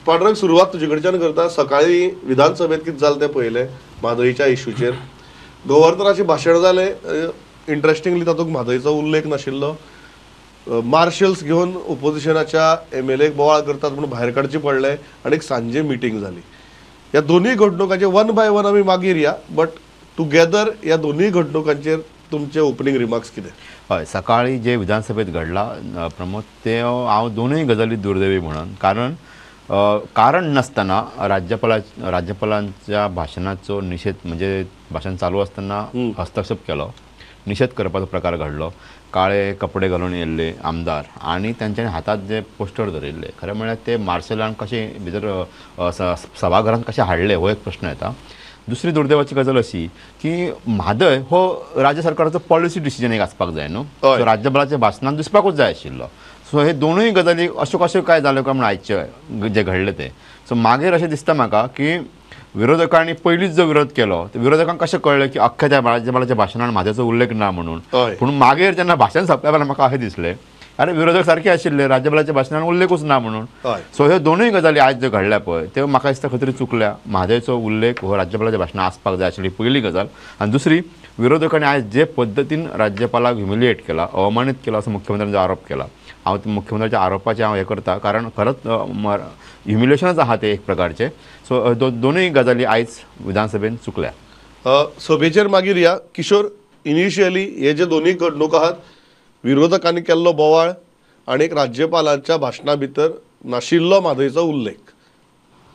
पांडुरंग सुरवात तुजे कडच्यान करता. सकाळी विधानसभेत कितें जालें तें पळयलें म्हादईच्या इश्यूचेर. गव्हर्नराचें भाशण जालें, इंट्रस्टिंगली तातूंत म्हादईचो उल्लेख नाशिल्लो. मार्शल्स घेवन ओपोजिशनाच्या एमएलएक बोवाळ करतात म्हणून भायर काडचे पडले आनी सांजे मिटींग जाली. ह्या दोनूय घडणुकांचे वन बाय वन आमी मागीर या, बट टुगेदर ह्या दोनूय घडणुकांचेर तुमचे ओपनिंग रिमार्क्स कितें? हय, सकाळी जे विधानसभेत घडला प्रमोद, ते हांव दोनूय गजाली दुर्दैवी म्हणून. कारण नसतना राज्यपालांच्या भाशणाचो निशेध, म्हणजे भाशण चालू असताना हस्तक्षेप केलो, निशेध करपाचो प्रकार घडलो. काळे कपडे घालून येयल्ले आमदार आणि त्यांच्या हातात जे पोस्टर धरिल्ले, खरें म्हळ्यार ते मार्शलान कशे भितर सभाघरांत कशे हाडले हो एक प्रश्न येता. दुसरी दुर्दैवाची गजाल अशी की म्हादय हो राज्य सरकाराचो पॉलिसी डिसिजन एक आसपाक जाय न्हू, सो राज्यपालाच्या भाशणांत दिसपाकूच जाय आशिल्लो. सो हे दोनूय गजाली अश्यो कश्यो काय जाल्यो काय म्हणून आयचे जे घडले ते. सो मागीर अशें दिसता म्हाका की विरोधकांनी पयलींच जो विरोध केलो, विरोधकांक कशें कळ्ळें की अख्ख्या त्या राज्यपालाच्या भाशणांत म्हादयचो उल्लेख ना म्हणून. पूण मागीर जेन्ना भाशण सोंपल्या वेळार म्हाका अशें दिसलें अरे विरोधक सारखे आशिल्ले, राज्यपालाच्या भाशणांत उल्लेखूच ना म्हणून. सो ह्यो दोनूय गजाली आयज ज्यो घडल्या पळय त्यो म्हाका दिसता खंय तरी चुकल्या. म्हादयचो उल्लेख हो राज्यपालाच्या भाशणांत आसपाक जाय आशिल्ली पयली गजाल. आनी दुसरी, विरोधकांनी आयज जे पद्दतीन राज्यपालाक ह्युमिलिएट केला, अवमानीत केला असो मुख्यमंत्र्यांचो आरोप केला. हांव मुख्यमंत्र्याच्या आरोपाचें हे करता, कारण खरंच ह्युमिलेशनच आहा ते एक प्रकारचे. सो दोनूय गजाली आयज विधानसभेन चुकल्या. सभेचेर मागीर या. किशोर, इनिशियली हे जे दोनूय घडणूक आहात, विरोधकांनी केल्लो बोवाळ आणि राज्यपालांच्या भाशणा भितर नाशिल्लो म्हादईचो उल्लेख.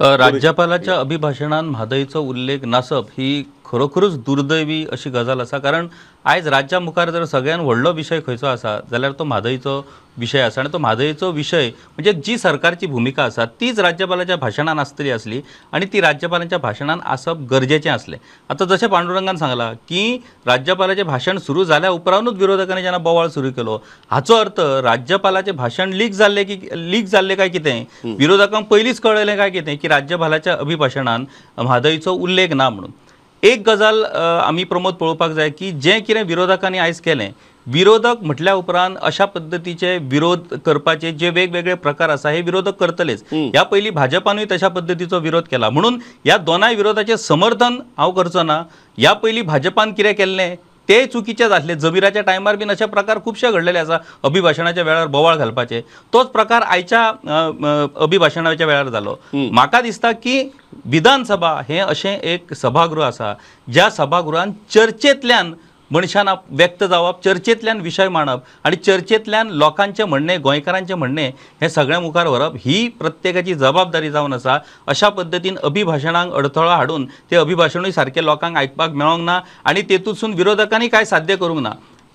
राज्यपालाच्या अभिभाशणात म्हादईचो उल्लेख नासप ही खरोखरूच दुर्दैवी अशी गजाल आसा. कारण आयज राज्या मुखार जर सगळ्यात व्हडलो विशय खंयचो आसा जाल्यार तो म्हादईचो विशय आसा. आनी तो म्हादईचो विशय म्हणजे जी सरकारची भुमिका आसा तीच राज्यपालाच्या भाशणान आसतली आसली आनी ती राज्यपालांच्या भाशणान आसप गरजेचें आसलें. आतां जशें पांडुरंगान सांगलां की राज्यपालाचें भाशण सुरू जाल्या उपरांतूच विरोधकांनी जेन्ना बोवाळ सुरू केलो, हाचो अर्थ राज्यपालाचें भाशण लीक जाल्लें काय कितें, विरोधकांक पयलींच कळयलें काय कितें की राज्यपालाच्या अभिभाशणान म्हादईचो उल्लेख ना म्हणून. एक गजाल आमी प्रमोद पळोवपाक जाय की जें कितें विरोधकांनी आयज केलें, विरोधक म्हटल्या उपरांत अशा पद्दतीचे विरोध करपाचे जे वेगवेगळे प्रकार आसा हे विरोधक करतलेच. ह्या पयलीं भाजपानूय तशा पद्दतीचो विरोध केला, म्हणून ह्या दोनाय विरोधाचें समर्थन हांव करचो ना. ह्या पयलीं भाजपान कितें केल्लें ते चुकीचें जातले. जबीराच्या टायमार बीन अशे प्रकार खुबशे घडलेले आसा, अभिभाशणाच्या वेळार बोवाळ घालपाचे. तोच प्रकार आयच्या अभिभाशणाच्या वेळार जालो. म्हाका दिसता की विधानसभा हें अशें एक सभागृह आसा ज्या सभागृहान चर्चेंतल्यान मनशांना व्यक्त जावप, चर्चेंतल्यान विशय मांडप आनी चर्चेंतल्यान लोकांचे म्हणणे, गोंयकारांचे म्हणणे हे सगळ्या मुखार व्हरप ही प्रत्येकाची जबाबदारी जावन आसा. अशा पद्दतीन अभिभाशणांक अडथळो हाडून ते अभिभाशणूय सारकें लोकांक आयकपाक मेळोंक ना आनी तेतूंतसून विरोधकांनी कांय साध्य करूंक ना.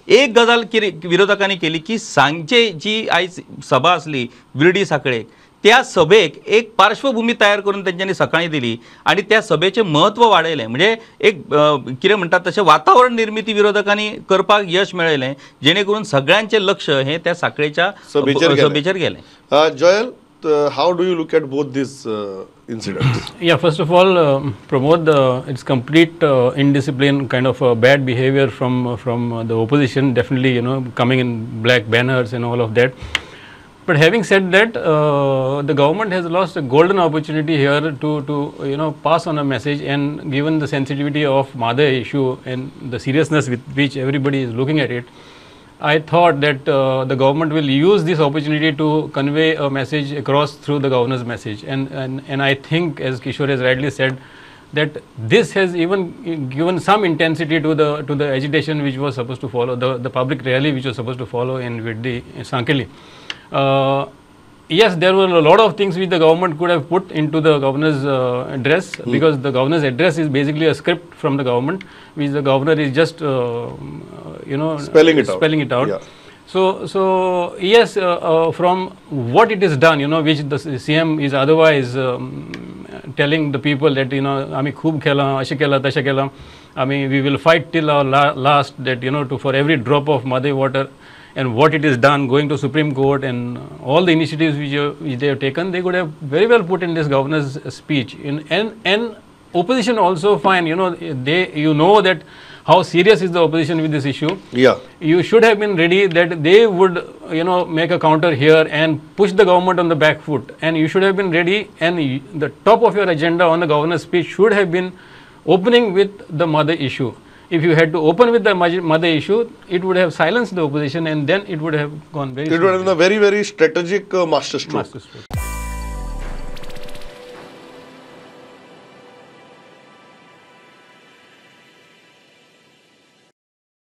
एक गजाल विरोधकांनी केली की सांजे जी आयज सभा आसली विर्डी सांखळेक, त्या सभेक एक पार्श्वभूमी तयार करून तेंच्यांनी सकाळी दिली आणि त्या सभेचें महत्व वाडयलें. म्हणजे एक कितें म्हणटात तशें वातावरण निर्मिती विरोधकांनी करपाक यश मेळयलें, जेणे करून सगळ्यांचें लक्ष हे त्या सांखळेच्या सभेचेर गेलें. जयल, how do you look at both these incidents? Yeah, first of all, Pramod, it's complete indiscipline, kind of bad behavior from the opposition. Definitely, coming in black banners and all of that. But having said that, the government has lost a golden opportunity here to pass on a message, and given the sensitivity of Madai issue and the seriousness with which everybody is looking at it, I thought that the government will use this opportunity to convey a message across through the governor's message. And I think, as Kishore has rightly said, that this has even given some intensity to the agitation which was supposed to follow, the public rally which was supposed to follow in Virdi, Sankeli. Yes, there were a lot of things which the government could have put into the governor's address, because the governor's address is basically a script from the government, which the governor is just spelling it out. Yeah. So yes, from what it is done, which the CM is otherwise telling the people that आमी खूब केला, अशें केला, तशें केला, we will fight till our last, that for every drop of Madai water. And what it is done, going to Supreme Court and all the initiatives which they have taken, they could have very well put in this governor's speech. And opposition also fine, that how serious is the opposition with this issue. Yeah. You should have been ready that they would, make a counter here and push the government on the back foot. And you should have been ready, and the top of your agenda on the governor's speech should have been opening with the mother issue. If you had to open with the mother issue, it would have silenced the opposition, and then it would have gone very It would have been a very, very strategic masterstroke. smoothly.